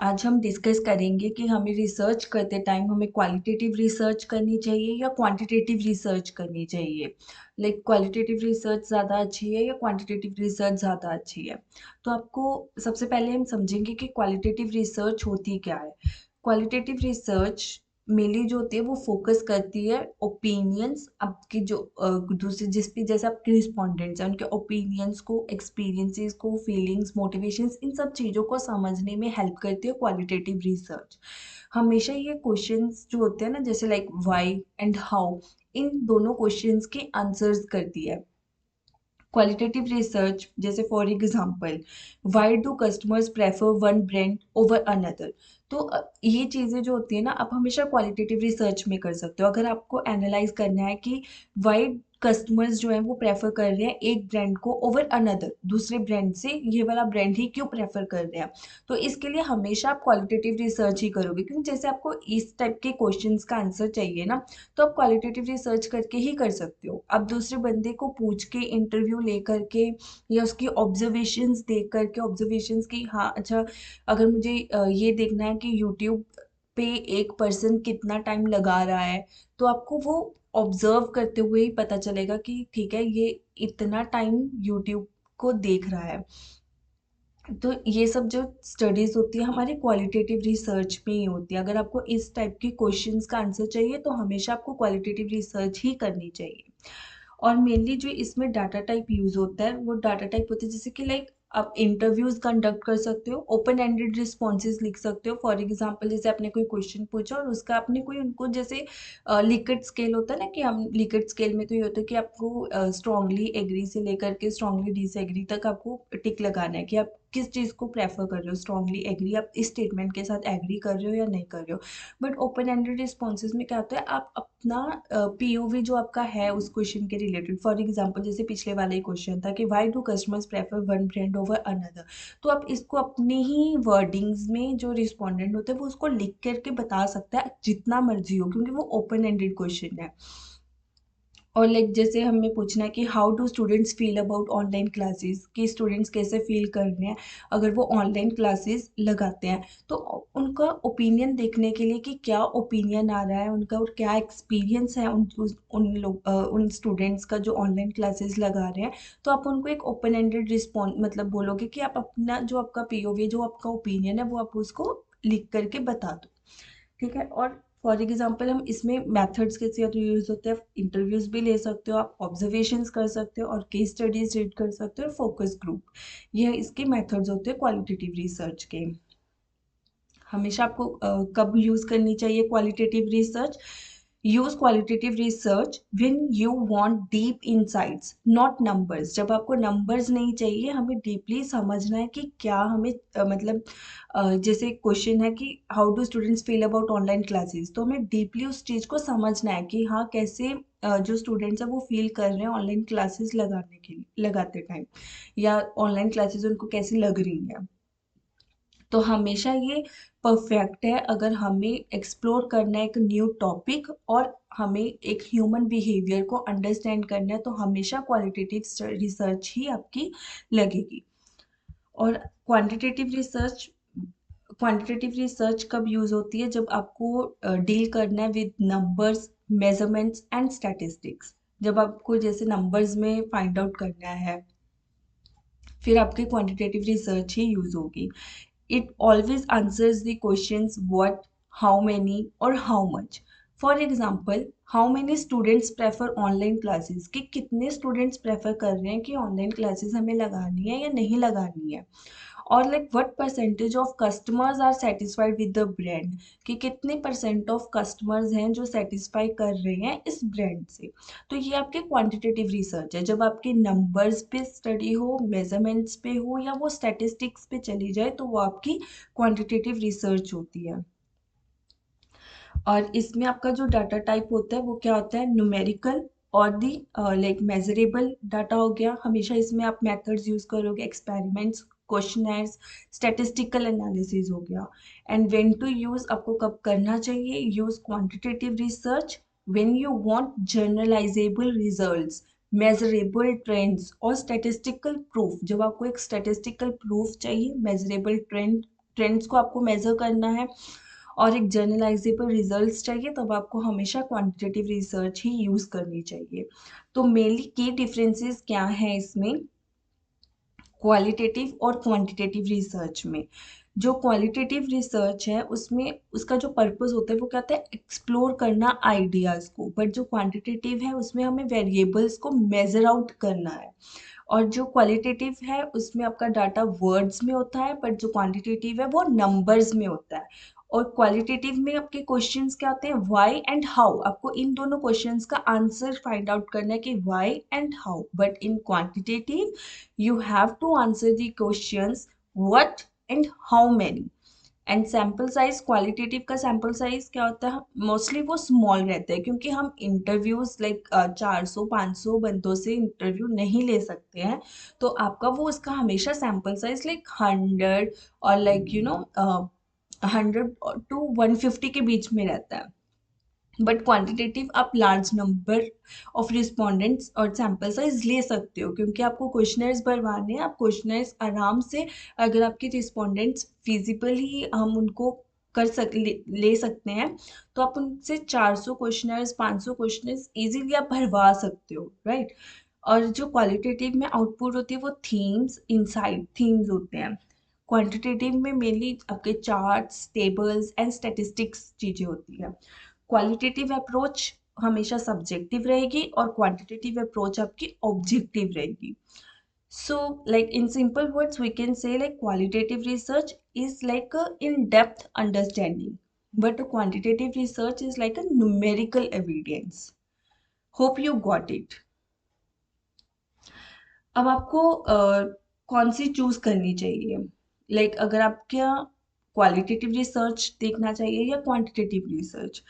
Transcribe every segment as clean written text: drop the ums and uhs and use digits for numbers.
आज हम डिस्कस करेंगे कि हमें रिसर्च करते टाइम हमें क्वालिटेटिव रिसर्च करनी चाहिए या क्वांटिटेटिव रिसर्च करनी चाहिए। लाइक क्वालिटेटिव रिसर्च ज़्यादा अच्छी है या क्वांटिटेटिव रिसर्च ज़्यादा अच्छी है। तो आपको सबसे पहले हम समझेंगे कि क्वालिटेटिव रिसर्च होती क्या है। क्वालिटेटिव रिसर्च मेनली जो होती है वो फोकस करती है ओपिनियंस आपकी जो दूसरे जिस भी जैसे आपके रिस्पोंडेंट्स हैं उनके ओपिनियंस को, एक्सपीरियंसेस को, फीलिंग्स, मोटिवेशंस, इन सब चीज़ों को समझने में हेल्प करती है क्वालिटेटिव रिसर्च। हमेशा ये क्वेश्चंस जो होते हैं ना, जैसे लाइक व्हाई एंड हाउ, इन दोनों क्वेश्चंस के आंसर्स करती है क्वालिटेटिव रिसर्च। जैसे for example, why do customers prefer one brand over another. तो ये चीज़ें जो होती है ना, आप हमेशा क्वालिटेटिव रिसर्च में कर सकते हो। अगर आपको एनालाइज करना है कि व्हाई कस्टमर्स जो है वो प्रेफर कर रहे हैं एक ब्रांड को ओवर अनदर, दूसरे ब्रांड से ये वाला ब्रांड ही क्यों प्रेफर कर रहे हैं, तो इसके लिए हमेशा आप क्वालिटेटिव रिसर्च ही करोगे। क्योंकि जैसे आपको इस टाइप के क्वेश्चंस का आंसर चाहिए ना, तो आप क्वालिटेटिव रिसर्च करके ही कर सकते हो। आप दूसरे बंदे को पूछ के, इंटरव्यू ले करके, या उसकी ऑब्जर्वेशंस देख करके, ऑब्जर्वेशंस की, हाँ अच्छा, अगर मुझे ये देखना है कि यूट्यूब पे एक पर्सन कितना टाइम लगा रहा है, तो आपको वो ऑब्जर्व करते हुए ही पता चलेगा कि ठीक है, ये इतना टाइम यूट्यूब को देख रहा है। तो ये सब जो स्टडीज होती है हमारी क्वालिटेटिव रिसर्च में ही होती है। अगर आपको इस टाइप के क्वेश्चंस का आंसर चाहिए तो हमेशा आपको क्वालिटेटिव रिसर्च ही करनी चाहिए। और मेनली जो इसमें डाटा टाइप यूज होता है वो डाटा टाइप होते हैं, जैसे कि लाइक आप इंटरव्यूज कंडक्ट कर सकते हो, ओपन एंडेड रिस्पॉन्सेज लिख सकते हो। फॉर एग्जांपल, जैसे आपने कोई क्वेश्चन पूछा और उसका आपने कोई उनको, जैसे लिकट स्केल होता है ना, कि हम लिकट स्केल में तो ये होता है कि आपको स्ट्रांगली एग्री से लेकर के स्ट्रांगली डिसएग्री तक आपको टिक लगाना है कि आप किस चीज़ को प्रेफर कर रहे हो। स्ट्रांगली एग्री, आप इस स्टेटमेंट के साथ एग्री कर रहे हो या नहीं कर रहे हो। बट ओपन एंडेड रिस्पॉन्सेज में क्या होता है, आप अपना पीओवी जो आपका है उस क्वेश्चन के रिलेटेड, फॉर एग्जांपल जैसे पिछले वाला ही क्वेश्चन था कि why do customers prefer one brand over another, तो आप इसको अपने ही वर्डिंग्स में, जो रिस्पोंडेंट होते हैं वो उसको लिख करके बता सकता है जितना मर्जी हो, क्योंकि वो ओपन एंडेड क्वेश्चन है। और लाइक जैसे हमें पूछना है कि how do students feel about online classes, कि स्टूडेंट्स कैसे फील कर रहे हैं अगर वो ऑनलाइन क्लासेस लगाते हैं, तो उनका ओपिनियन देखने के लिए कि क्या ओपिनियन आ रहा है उनका और क्या एक्सपीरियंस है उन लोग उन स्टूडेंट्स का जो ऑनलाइन क्लासेस लगा रहे हैं, तो आप उनको एक ओपन एंडेड रिस्पॉन्स मतलब बोलोगे कि आप अपना जो आपका पीओवी, जो आपका ओपिनियन है, वो आप उसको लिख करके बता दो। ठीक है। और फॉर एग्जांपल हम इसमें मेथड्स कैसे यूज होते हैं, इंटरव्यूज भी ले सकते हो आप, ऑब्जर्वेशंस कर सकते हो और केस स्टडीज रीड कर सकते हो और फोकस ग्रुप, ये इसके मेथड्स होते हैं क्वालिटेटिव रिसर्च के। हमेशा आपको कब यूज करनी चाहिए qualitative research. Use qualitative research when you want deep insights, not numbers. जब आपको नंबर्स नहीं चाहिए, हमें डीपली समझना है कि क्या हमें मतलब जैसे क्वेश्चन है कि how do students feel about online classes, तो हमें डीपली उस चीज को समझना है कि हाँ, कैसे जो स्टूडेंट्स है वो फील कर रहे हैं ऑनलाइन क्लासेस लगाने के लिए, लगाते टाइम, या ऑनलाइन क्लासेस उनको कैसी लग रही है। तो हमेशा ये परफेक्ट है अगर हमें एक्सप्लोर करना है एक न्यू टॉपिक और हमें एक ह्यूमन बिहेवियर को अंडरस्टैंड करना है, तो हमेशा क्वालिटेटिव रिसर्च ही आपकी लगेगी। और क्वांटिटेटिव रिसर्च, क्वांटिटेटिव रिसर्च कब यूज होती है, जब आपको डील करना है with numbers, measurements and statistics. जब आपको जैसे नंबर्स में फाइंड आउट करना है, फिर आपकी क्वांटिटेटिव रिसर्च ही यूज होगी। It always answers the questions what, how many और how much. For example, how many students prefer online classes, कि कितने students prefer कर रहे हैं कि online classes हमें लगानी है या नहीं लगानी है। और like what percentage of customers are satisfied with the brand, कि कितने परसेंट ऑफ कस्टमर्स हैं जो सेटिस्फाई कर रहे हैं इस ब्रांड से। तो ये आपके क्वांटिटेटिव रिसर्च है। जब आपके नंबर्स पे स्टडी हो, मेजरमेंट्स पे हो, या वो स्टैटिस्टिक्स पे चली जाए, तो वो आपकी क्वांटिटेटिव रिसर्च होती है। और इसमें आपका जो डाटा टाइप होता है वो क्या होता है, न्यूमेरिकल और दी लाइक मेजरेबल डाटा हो गया। हमेशा इसमें आप मेथड्स यूज करोगे, एक्सपेरिमेंट्स, क्वेश्चनर्स, स्टैटिस्टिकल एनालिसिस हो गया। एंड व्हेन टू यूज, आपको कब करना चाहिए use quantitative research, when you want generalisable results, measurable trends और स्टैटिस्टिकल प्रूफ। जब आपको एक स्टैटिस्टिकल प्रूफ चाहिए, मेजरेबल ट्रेंड ट्रेंड्स को आपको मेजर करना है और एक जनरलाइजेबल रिजल्ट्स चाहिए, तब आपको हमेशा क्वांटिटेटिव रिसर्च ही यूज करनी चाहिए। तो मेनली की डिफरेंसेस क्या है इसमें क्वालिटेटिव और क्वांटिटेटिव रिसर्च में? जो क्वालिटेटिव रिसर्च है उसमें उसका जो पर्पस होता है वो क्या होता है, एक्सप्लोर करना आइडियाज को, बट जो क्वांटिटेटिव है उसमें हमें वेरिएबल्स को मेजर आउट करना है। और जो क्वालिटेटिव है उसमें आपका डाटा वर्ड्स में होता है, बट जो क्वांटिटेटिव है वो नंबर्स में होता है। और क्वालिटेटिव में आपके क्वेश्चंस क्या होते हैं, व्हाई एंड हाउ, आपको इन दोनों क्वेश्चंस का आंसर फाइंड आउट करना है कि why and how. But in quantitative you have to answer the questions what and how many। And sample size, qualitative का सैम्पल साइज क्या होता है, मोस्टली वो स्मॉल रहता है, क्योंकि हम इंटरव्यूज लाइक 400-500 बंदों से इंटरव्यू नहीं ले सकते हैं। तो आपका वो उसका हमेशा सैम्पल साइज लाइक 100 और लाइक 100 to 150 के बीच में रहता है। बट क्वांटिटेटिव आप लार्ज नंबर ऑफ रिस्पोंडेंट्स और सैंपल साइज ले सकते हो, क्योंकि आपको क्वेश्चनर्स भरवाने हैं। आप क्वेश्चनर्स आराम से, अगर आपके रिस्पोंडेंट्स फिजिबली हम उनको ले सकते हैं, तो आप उनसे 400 क्वेश्चनर्स 500 क्वेश्चनर्स इजीली आप भरवा सकते हो, राइट। और जो क्वालिटेटिव में आउटपुट होती है वो थीम्स, इनसाइड थीम्स होते हैं। क्वांटिटेटिव में मेनली आपके चार्ट्स, टेबल्स एंड स्टैटिस्टिक्स चीजें होती है। क्वालिटेटिव अप्रोच हमेशा सब्जेक्टिव रहेगी और क्वांटिटेटिव अप्रोच आपकी ऑब्जेक्टिव रहेगी। So, like in simple words, we can say like qualitative research is like a in-depth understanding, but a quantitative research is like a numerical evidence. Hope you got it. अब आपको कौन सी choose करनी चाहिए, like अगर आपका qualitative research देखना चाहिए या क्वांटिटेटिव रिसर्च?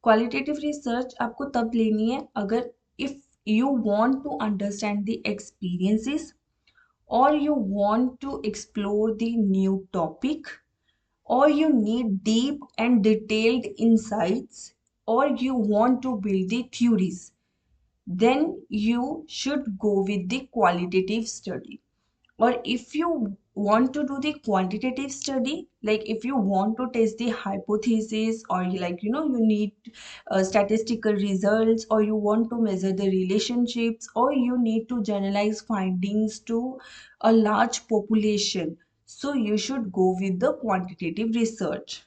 क्वालिटेटिव रिसर्च आपको तब लेनी है अगर if you want to understand the experiences, or you want to explore the new topic, or you need deep and detailed insights, or you want to build the theories, then you should go with the qualitative study. Or if you want to do the quantitative study, like if you want to test the hypothesis, or like you need statistical results, or you want to measure the relationships, or you need to generalize findings to a large population, so you should go with the quantitative research।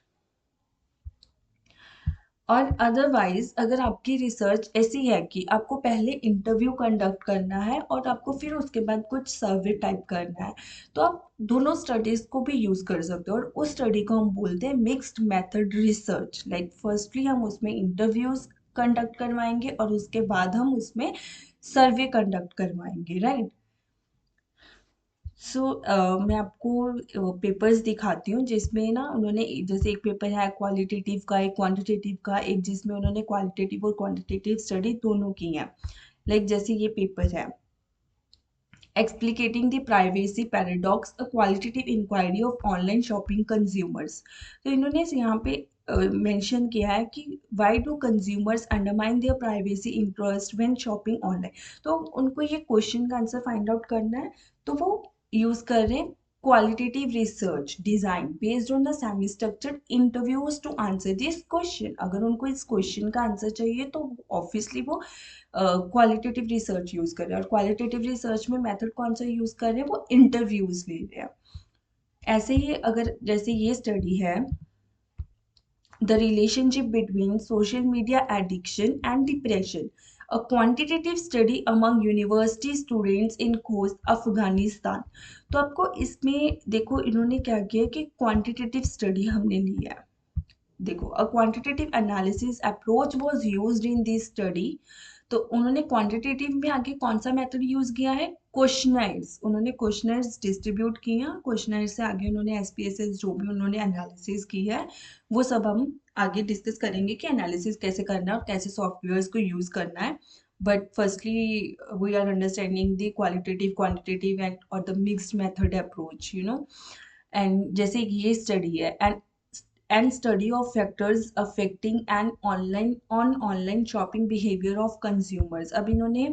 और otherwise अगर आपकी research ऐसी है कि आपको पहले interview conduct करना है और आपको फिर उसके बाद कुछ सर्वे टाइप करना है, तो आप दोनों स्टडीज को भी यूज कर सकते हो। और उस स्टडी को हम बोलते हैं mixed method research. Like firstly हम उसमें इंटरव्यूज कंडक्ट करवाएंगे और उसके बाद हम उसमें सर्वे कंडक्ट करवाएंगे, राइट। सो मैं आपको पेपर्स दिखाती हूँ जिसमें ना उन्होंने, जैसे एक पेपर है क्वालिटेटिव का, एक क्वांटिटेटिव का, एक जिसमें उन्होंने क्वालिटेटिव और क्वांटिटेटिव स्टडी दोनों की है। लाइक जैसे ये पेपर है explicating the privacy paradox, a qualitative inquiry of online shopping consumers. तो इन्होंने यहाँ पे मेंशन किया है कि why do consumers undermine their privacy interest when shopping online. तो उनको ये क्वेश्चन का आंसर फाइंड आउट करना है, तो वो यूज कर रहे हैं qualitative research design based on the semi structured interviews to answer this question. अगर उनको इस क्वेश्चन का आंसर चाहिए तो ऑब्वियसली वो क्वालिटेटिव रिसर्च यूज कर रहे हैं। और क्वालिटेटिव रिसर्च में मेथड कौन सा यूज कर रहे हैं, वो इंटरव्यूज ले रहे हैं। ऐसे ही अगर जैसे ये स्टडी है the relationship between social media addiction and depression, a quantitative study among university students in Khost, Afghanistan. तो आपको इसमें देखो इन्होंने क्या किया कि क्वांटिटेटिव स्टडी हमने ली है। देखो a quantitative analysis approach was used in this study. तो उन्होंने क्वांटिटेटिव में आगे कौन सा मेथड यूज किया है, क्वेश्चनर्स। उन्होंने क्वेश्चनर्स डिस्ट्रीब्यूट किए हैं, क्वेश्चनर्स से आगे उन्होंने एसपीएसएस जो भी उन्होंने एनालिसिस की है वो सब हम आगे डिस्कस करेंगे कि एनालिसिस कैसे करना है और कैसे सॉफ्टवेयर्स को यूज करना है। But firstly we are understanding the qualitative quantitative and और the mixed method approach and जैसे ये स्टडी है and study of factors affecting an online on online shopping behavior of consumers। अब इन्होंने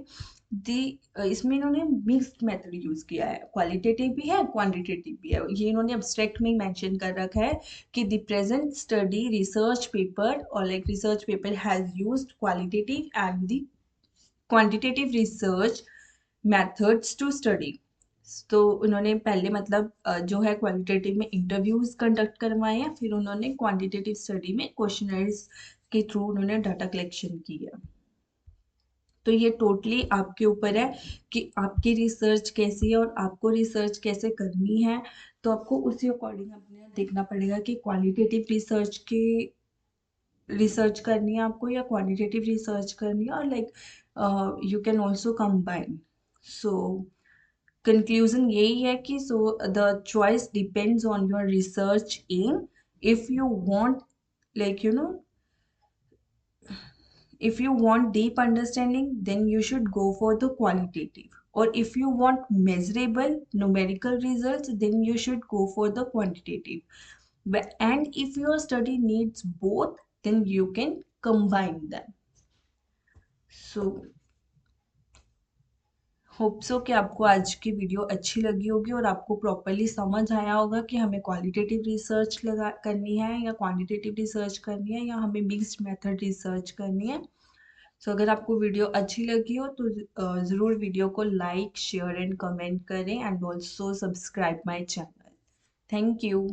इसमें इन्होंने मिक्स्ड मेथड यूज किया है, क्वालिटेटिव भी है क्वांटिटेटिव भी है। ये इन्होंने एब्स्ट्रैक्ट में मेंशन कर रखा है कि the present study research paper और like research paper has used qualitative and the quantitative research methods to study. तो उन्होंने पहले मतलब जो है क्वालिटेटिव में इंटरव्यूज कंडक्ट करवाए हैं, फिर उन्होंने क्वांटिटेटिव स्टडी में क्वेश्चनर्स के थ्रू उन्होंने डाटा कलेक्शन की है। तो ये टोटली आपके ऊपर है कि आपकी रिसर्च कैसी है और आपको रिसर्च कैसे करनी है। तो आपको उसी अकॉर्डिंग अपने देखना पड़ेगा कि क्वालिटेटिव रिसर्च की रिसर्च करनी है आपको या क्वांटिटेटिव रिसर्च करनी है, और like you can also combine. So conclusion यही है कि so the choice depends on your research aim. If you want like if you want deep understanding, then you should go for the qualitative, or if you want measurable numerical results, then you should go for the quantitative. And if your study needs both, then you can combine them. So hope so कि आपको आज की video अच्छी लगी होगी और आपको properly समझ आया होगा कि हमें क्वालिटेटिव रिसर्च लगा करनी है या क्वांटिटेटिव रिसर्च करनी है या हमें मिक्स्ड मेथड रिसर्च करनी है। सो अगर आपको वीडियो अच्छी लगी हो तो ज़रूर वीडियो को लाइक शेयर एंड कमेंट करें, and also subscribe my channel. Thank you.